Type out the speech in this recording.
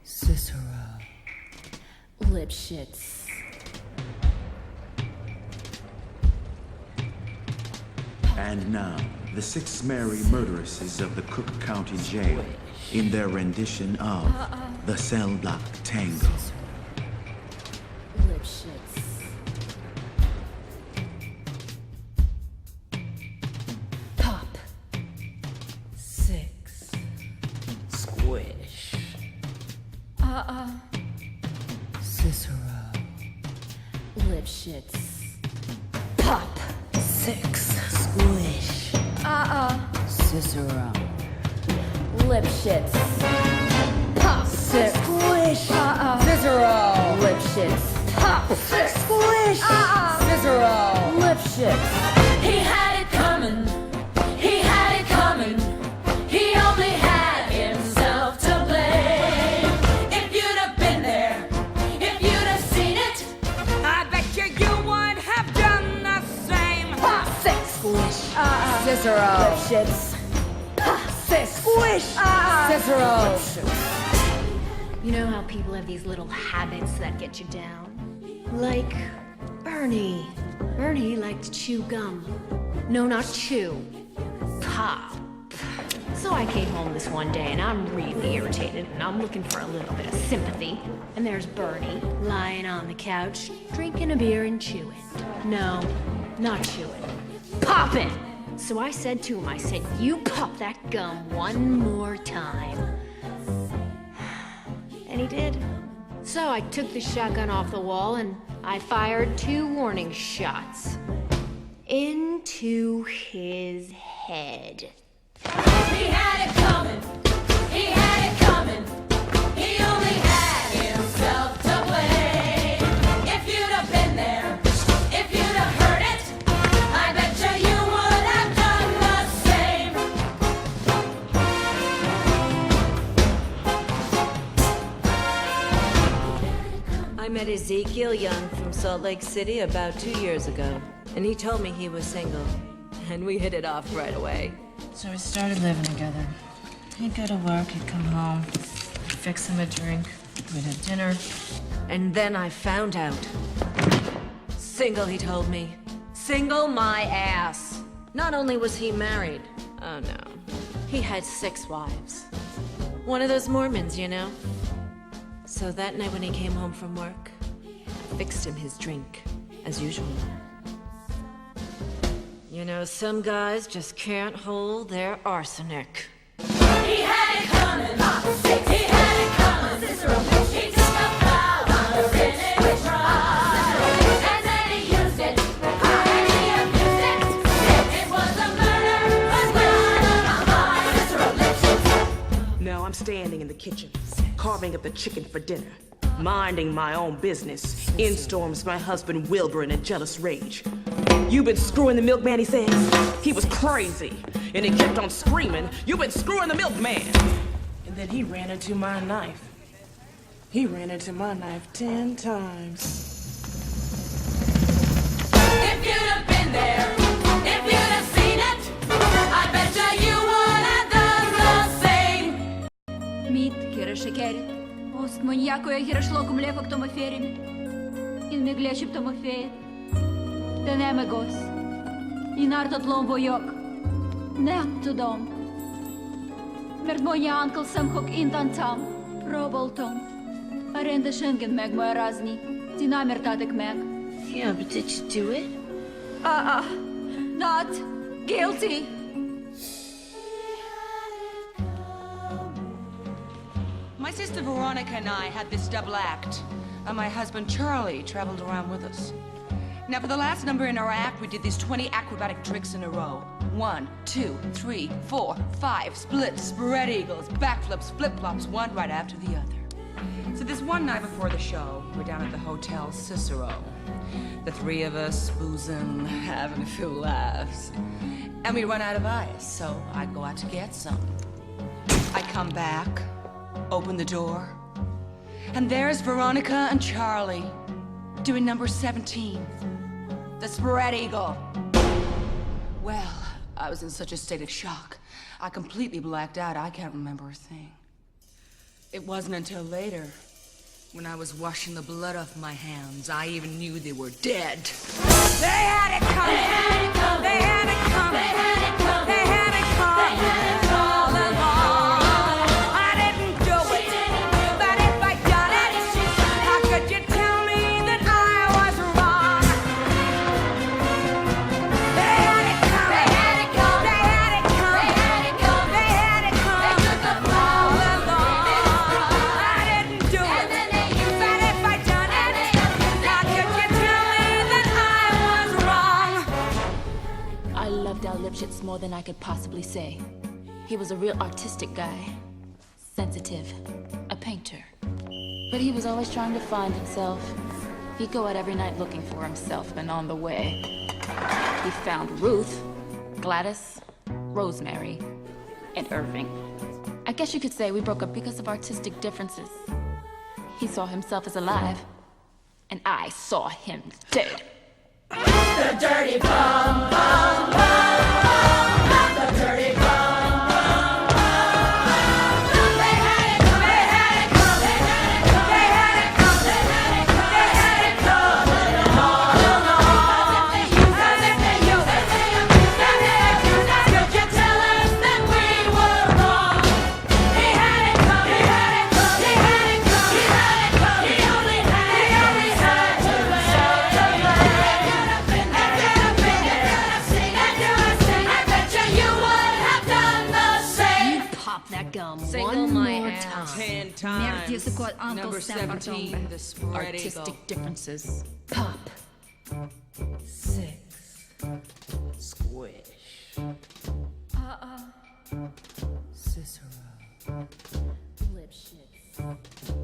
Cicero. Lipschitz. And now, the 6 merry murderesses of the Cook County Jail in their rendition of the cell block Tango. Lipschitz. Pop. 6. Squish. Cicero. Lipschitz. Pop. 6. Squish. Cicero. Lipschitz. Pop. 6. Squish. Cicero. Lipschitz. Pop. 6. Squish. Cicero. Lipschitz. He had it coming. He had it coming. He only had himself to blame. If you'd have been there, if you'd have seen it, I bet you would have done the same. Pop. 6. Squish. Cicero. Lipschitz. Pop. 6. Squish. Cicero. You know how people have these little habits that get you down? Like Bernie. Bernie liked to chew gum. No, not chew. Pop. So I came home this one day and I'm really irritated and I'm looking for a little bit of sympathy. And there's Bernie lying on the couch, drinking a beer and chewing. No, not chewing. Popping! So I said to him, I said, you pop that gum one more time. And he did. So I took the shotgun off the wall and I fired 2 warning shots. Into his head. he had it coming. He had it coming. He only had himself to blame. If you'd have been there, if you'd have heard it, I bet you would have done the same. I met Ezekiel Young from Salt Lake City about 2 years ago, and he told me he was single, and we hit it off right away. So we started living together. He'd go to work, he'd come home, I'd fix him a drink, we'd have dinner. And then I found out. Single, he told me. Single my ass. Not only was he married, oh no, he had 6 wives. One of those Mormons, you know? So that night when he came home from work, I fixed him his drink, as usual. You know, some guys just can't hold their arsenic. He had it coming. He had it coming. Cicero. He took a vow on a renegade trial. And then he used it. And he abused it. It was a murder. Cicero. Now I'm standing in the kitchen, carving up the chicken for dinner, minding my own business. In storms my husband Wilbur in a jealous rage. You've been screwing the milkman, he says. He was crazy, and he kept on screaming, you've been screwing the milkman. And then he ran into my knife. He ran into my knife 10 times. If you'd have been there, if you'd have seen it, I bet you would have done the same. Мит, кира шекерит, ост маньяко я хирашлоком лефа к тому ферим. In me gleship tomu fe. Den emegos. In artot lom vojok. Net to dom. Mert moja ankel sam hok intan tam. Proboltom. Arenda schengen meg moja razni. Dinamer tadek meg. Yeah, but did you do it? Not guilty. My sister Veronica and I had this double act, and my husband Charlie traveled around with us. Now, for the last number in our act, we did these 20 acrobatic tricks in a row. 1, 2, 3, 4, 5, splits, spread eagles, backflips, flip-flops, one right after the other. So this one night before the show, we're down at the Hotel Cicero. The 3 of us boozing, having a few laughs. And we run out of ice, so I go out to get some. I come back, open the door, and there's Veronica and Charlie doing number 17, the spread eagle. Well, I was in such a state of shock, I completely blacked out. I can't remember a thing. It wasn't until later, when I was washing the blood off my hands, I even knew they were dead. They had it coming! They had it coming! They had it coming! They had it coming! They had it coming! They had it all along! I didn't do it! But if I'd done it, how could you tell me that I was wrong? They had it coming! They had it coming! They had it coming! They had it coming! They had it coming! They took the fall along! I didn't do it! But if I'd done it, how could you tell me that I was wrong? I loved Al Lipschitz more than I could possibly say. He was a real artistic guy. Sensitive. A painter. But he was always trying to find himself. He'd go out every night looking for himself, and on the way, he found Ruth, Gladys, Rosemary, and Irving. I guess you could say we broke up because of artistic differences. He saw himself as alive, and I saw him dead. The dirty bum, bum, bum, bum, the dirty bum, bum, bum, bum. They had it coming, they had it coming, they had it coming, they had it coming, they had it coming all along. As if they used us, as if they used us. Could you tell us that we were wrong? He had it coming, he had it coming, he had it coming, he had it coming. He only had to wait. Pop that gum Single one my more ass. time. 10 times. Мерзкий кот Uncle Number Sam 17, the spread eagle. Artistic differences. Pop. 6. Squish. Cicero. Lipschitz.